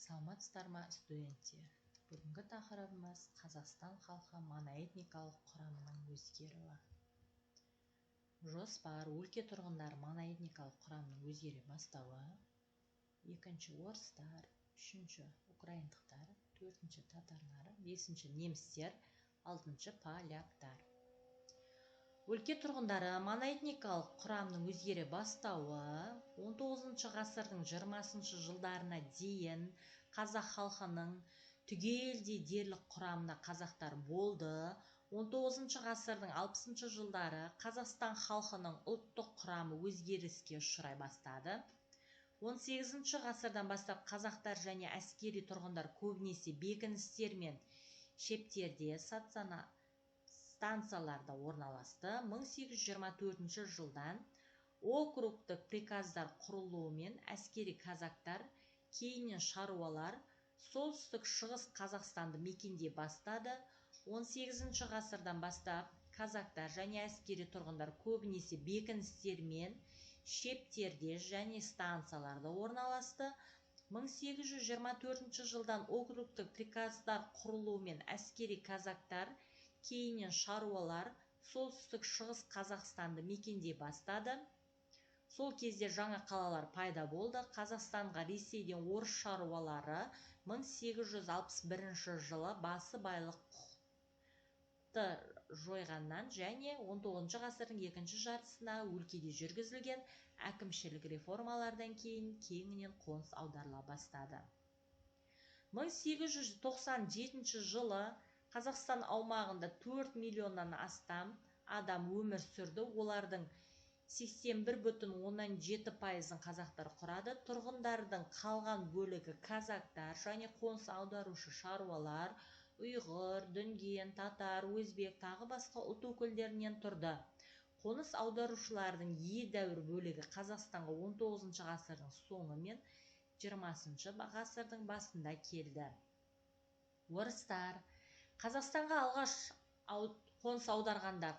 Саламатсыздар ма, студенттер? Бүгінгі тақырыбымыз Қазақстан халқы моноэтникалық құрамының өзгеруі. Жоспар өлке тұрғындар моноэтникалық құрамның өзгере бастауы. Екінші орыстар, үшінші украиндықтар, төртінші татарлар, бесінші немістер, алтыншы поляктар. Өлке тұрғындары моноэтникалық құрамның өзгере бастауы 19 ғасырдың 20 жылдарына дейін қазақ халқының түгелдей дерлік құрамына қазақтар болды. 19 ғасырдың 60 жылдары Қазақстан халқының ұлттық құрамы өзгеріске ұшырай бастады. 18 ғасырдан бастап қазақтар және әскери тұрғындар көбінесе бекіністер мен шептерде станцияларда орналасты. 1824 жылдан округтік приказдар құрылуымен әскери казактар, кейіннен шаруалар солтүстік шығыс Қазақстанды мекендей бастады. 18 ғасырдан бастап казактар және әскери тұрғындар көбінесе бекіністер мен шептерде және станцияларда орналасты. 1824 жылдан округтік приказдар құрылуымен әскери казактар, кейіннен шаруалар солтүстік шығыс Қазақстанды мекендей бастады. Сол кезде жаңа қалалар пайда болды. Қазақстанға Ресейден орыс шаруалары 1861 жылы басы байлықты жойғаннан және 19 ғасырдың екінші жартысына өлкеде жүргізілген әкімшілік реформалардан кейін кеңінен қоныс аударыла бастады. 1897 жылы Қазақстан аумағында 4 миллионнан астам адам өмір сүрді. Олардың 81,7% қазақтар құрады. Тұрғындардың қалған бөлігі казактар және қоныс аударушы шаруалар, ұйғыр, дүнген, татар, өзбек тағы басқа ұлт өкілдерінен тұрды. Қоныс аударушылардың едәуір бөлігі Қазақстанға 19 ғасырдың соңы мен 20 ғасырдың басында келді. Орыстар Қазақстанға алғаш қоныс аударғандар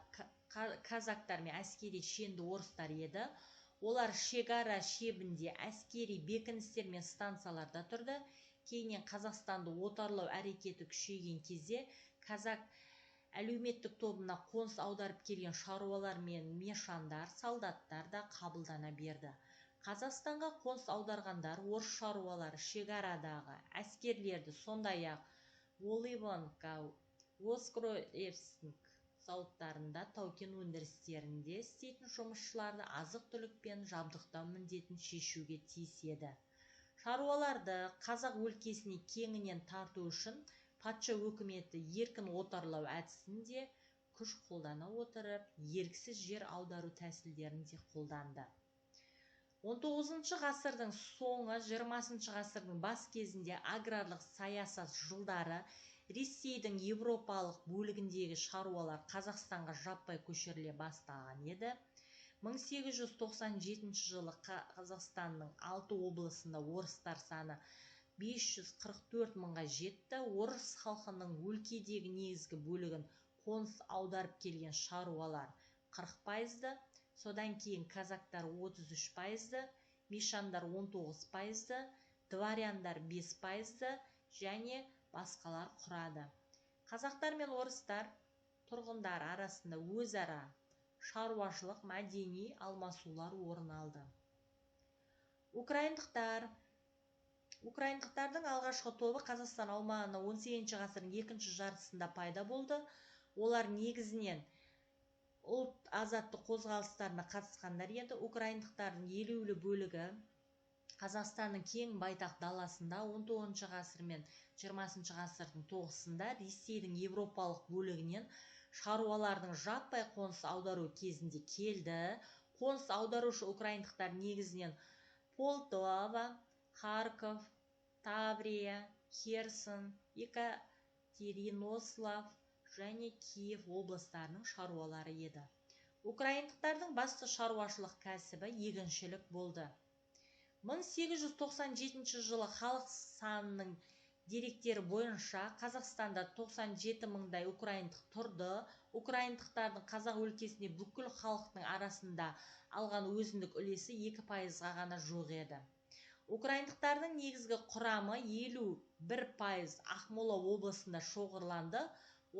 казактар мен әскери шенді орыстар еді. Олар шекара шебінде әскери бекіністер мен станцияларда тұрды. Кейіннен Қазақстанды отарлау әрекеті күшейген кезде казак әлеуметтік тобына қоныс аударып келген шаруалар мен мешандар, солдаттар да қабылдана берді. Қазақстанға қоныс аударғандар орыс шаруалары шекарадағы әскерлерді, сондай-ақ Воливонка, Воскресенск зауыттарында, тау-кен өндірістерінде істейтін жұмысшыларды азық-түлікпен жабдықтау міндетін шешуге тиіс еді. Шаруаларды қазақ өлкесіне кеңінен тарту үшін патша өкіметі еркін отарлау әдісін де күш қолдана отырып, еріксіз жер аудару тәсілдерін де қолданды. 19 ғасырдың соңы, 20 ғасырдың бас кезінде аграрлық саясат жылдары Ресейдің европалық бөлігіндегі шаруалар Қазақстанға жаппай көшіріле бастаған еді. 1897 жылы Қазақстанның 6 облысында орыстар саны 544 мыңға жетті. Орыс халқының өлкедегі негізгі бөлігін қоныс аударып келген шаруалар 40%, содан кейін казактар 33%, мешандар 19%, дворяндар 5% және басқалар құрады. Қазақтар мен орыстар тұрғындар арасында өзара шаруашылық, мәдени алмасулар орын алды. Украиндықтардың алғашқы тобы Қазақстан аумағына 18 ғасырдың екінші жартысында пайда болды. Олар негізінен ұлт азаттық қозғалыстарына қатысқандар еді. Украиндықтардың елеулі бөлігі Қазақстанның кең байтақ даласында 19 ғасыр мен 20 ғасырдың тоғысында Ресейдің европалық бөлігінен шаруалардың жаппай қоныс аудару кезінде келді. Қоныс аударушы украиндықтар негізінен Полтава, Харков, Таврия, Херсон, Екатеринослав және Киев облыстарының шаруалары еді. Украиндықтардың басты шаруашылық кәсібі егіншілік болды. 1897 жылы халық санының деректері бойынша Қазақстанда 97 мыңдай украиндық тұрды. Украиндықтардың қазақ өлкесінде бүкіл халықтың арасында алған өзіндік үлесі 2%-ға ғана жоқ еді. Украиндықтардың негізгі құрамы 51% Ақмола облысында шоғырланды.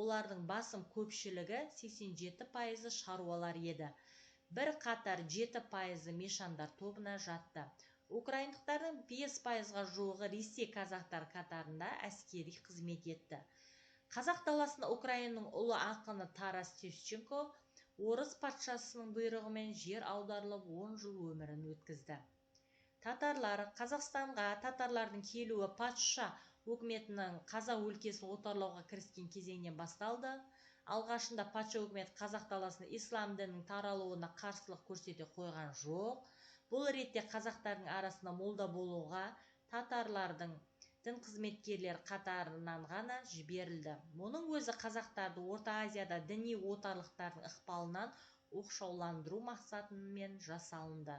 Олардың басым көпшілігі 87% шаруалар еді. Бір қатар 7% мешандар тобына жатты. Украиндықтардың 5%-ға жуығы Ресей казактар қатарында әскери қызмет етті. Қазақ даласында Украинаның ұлы ақыны Тарас Шевченко орыс патшасының бұйрығымен жер аударылып 10 жыл өмірін өткізді. Татарлар Қазақстанға татарлардың келуі патша өкіметінің Қазақ өлкесін отарлауға кіріскен кезеңнен басталды. Алғашында патша өкіметі Қазақ даласында ислам дінінің таралуына қарсылық көрсете қойған жоқ. Бұл ретте қазақтардың арасында молда болуға татарлардың дін қызметкерлер қатарынан ғана жіберілді. Мұның өзі қазақтарды Орта Азияда діни отарлықтардың ықпалынан оқшауландыру мақсатымен жасалынды.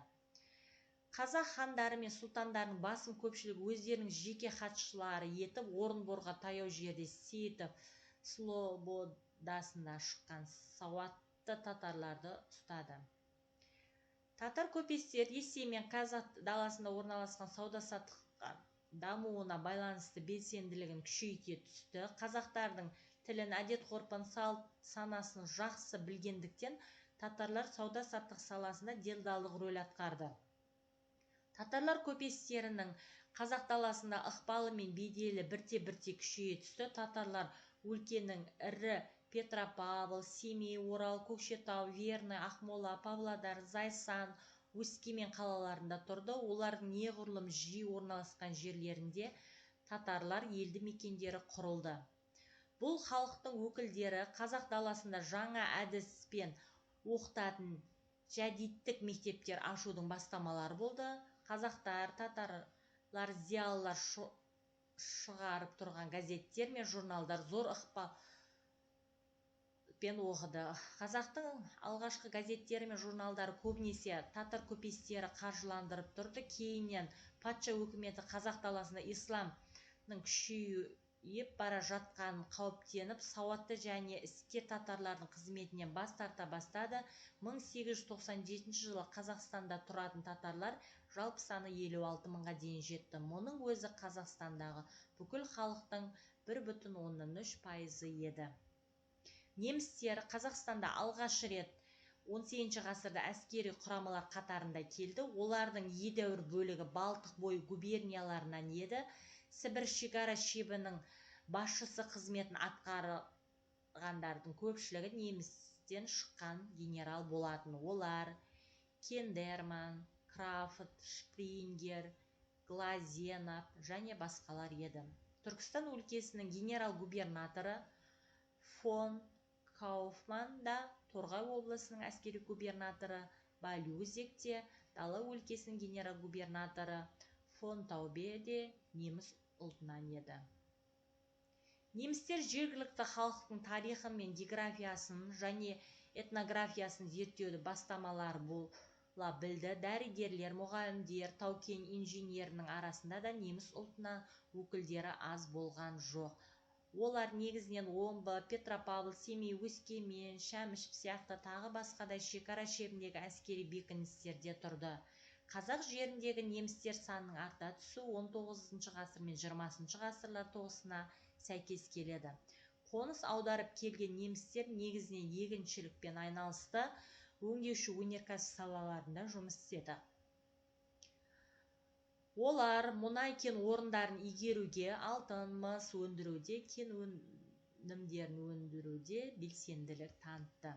Қазақ хандары мен сұлтандарының басым көпшілігі өздерінің жеке хатшылары етіп, Орынборға таяу жерде Сейітов слободасына шыққан сауатты татарларды ұстады. Татар көпестер Ресей мен Қазақ даласында орналасқан сауда-саттыққа дамуына байланысты белсенділігін күшейте түсті. Қазақтардың тілін, әдет-ғұрпын, салт-санасын жақсы білгендіктен татарлар сауда-саттық саласында делдалдық рөл атқарды. Татарлар көпестерінің Қазақ даласында ықпалы мен беделі бірте-бірте күшейе түсті. Татарлар өлкенің ірі Петропавл, Семей, Орал, Көкшетау, Верный, Ақмола, Павлодар, Зайсан, Өскемен қалаларында тұрды. Олардың неғұрлым жиі орналасқан жерлерінде татарлар елді мекендері құрылды. Бұл халықтың өкілдері Қазақ даласында жаңа әдіспен оқытатын жәдиттік мектептер ашудың бастамалары болды. Қазақтар, татарлар, зиялылар шығарып тұрған газеттер мен журналдар зор ықпалпен оқыды. Қазақтың алғашқы газеттері мен журналдары көбінесе татар көпестері қаржыландырып тұрды. Кейіннен патша өкіметі Қазақ даласында исламның күшейіп бара жатқанын қауіптеніп, сауатты және іскер татарлардың қызметінен бас тарта бастады. 1897 жылы Қазақстанда тұратын татарлар жалпы саны 56 мыңға дейін жетті. Мұның өзі Қазақстандағы бүкіл халықтың 1,3% еді. Немістер Қазақстанда алғаш рет 18 ғасырда әскери құрамалар қатарында келді. Олардың едәуір бөлігі Балтық бойы губернияларынан еді. Сібір шекара шебінің басшысы қызметін атқарғандардың көпшілігі немістен шыққан генерал болатын. Олар Кендерман, Крафт, Шпрингер, Глазенов және басқалар еді. Түркістан өлкесінің генерал-губернаторы фон Кауфман да, Торғай облысының әскери губернаторы Балюзек те, Дала өлкесінің генерал-губернаторы фон Таубе де неміс ұлтынан еді. Немістер жергілікті халықтың тарихы мен географиясын және этнографиясын зерттеуді бастамалар бола білді. Дәрігерлер, мұғалімдер, тау-кен инженерінің арасында да неміс ұлтына өкілдері аз болған жоқ. Олар негізінен Омбы, Петропавл, Семей, Өскемен, Шәмішев сияқты тағы басқадай шекара шебіндегі әскери бекіністерде тұрды. Қазақ жеріндегі немістер санының арта түсу 19 ғасыр мен 20 ғасырлар тоғысына сәйкес келеді. Қоныс аударып келген немістер негізінен егіншілікпен айналысты, өңдеуші өнеркәсіп салаларында жұмыс істеді. Олар мұнай кен орындарын игеруге, алтын, мыс өндіруде, кен өнімдерін өндіруде белсенділік танытты.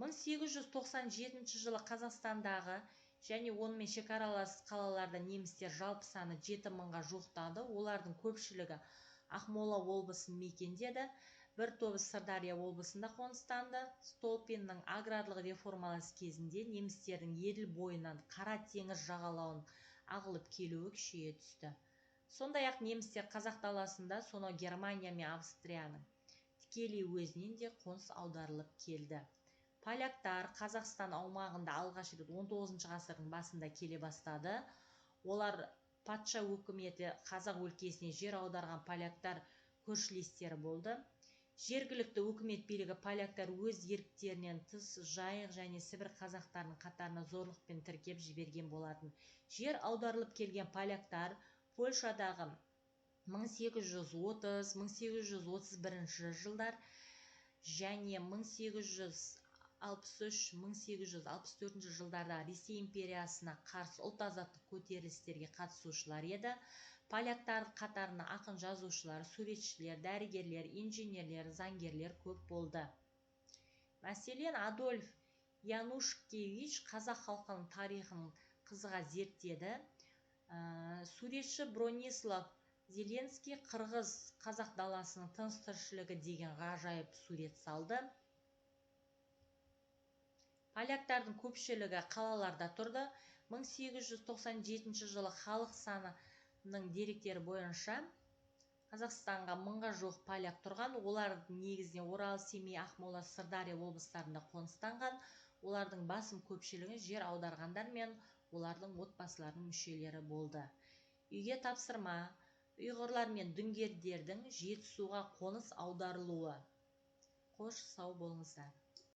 1897 жылы Қазақстандағы және онымен шекаралас қалаларда немістер жалпы саны 7 мыңға жуықтады. Олардың көпшілігі Ақмола облысын мекендеді. Бір тобы Сырдария облысында қоныстанды. Столпиннің аграрлық реформаласы кезінде немістердің Еділ бойынан Қара теңіз жағалауын ағылып келуі күшейе түсті. Сондай-ақ немістер Қазақ даласында, сонау Германия мен Австрияның тікелей өзінен де қоныс аударылып келді. Поляктар Қазақстан аумағында алғаш рет 19 ғасырдың басында келе бастады. Олар патша өкіметі Қазақ өлкесіне жер аударған поляктар көршілестері болды. Жергілікті өкімет билігі поляктар өз еріктерінен тыс жайық және Сібір қазақтарының қатарына зорлықпен тіркеп жіберген болатын. Жер аударылып келген поляктар Польшадағы 1830-1831 жылдар және 1863-1864 жылдарда Ресей империясына қарсы ұлт азаттық көтерілістерге қатысушылар еді. Поляктар қатарына ақын жазушылар, суретшілер, дәрігерлер, инженерлер, заңгерлер көп болды. Мәселен, Адольф Янушкевич қазақ халқының тарихын қызыға зерттеді. Суретші Бронислав Зеленский қырғыз қазақ даласының тыныс-тіршілігі деген ғажайып сурет салды. Поляктардың көпшілігі қалаларда тұрды. 1897 жылы халық санының деректері бойынша Қазақстанға 1000-ға жуық поляк тұрған. Олардың негізінен Орал, Семей, Ақмола, Сырдария облыстарында қоныстанған. Олардың басым көпшілігі жер аударғандар мен олардың отбасыларының мүшелері болды. Үйге тапсырма: ұйғырлар мен дүнгендердің Жетісуға қоныс аударылуы. Қош сау болыңыздар.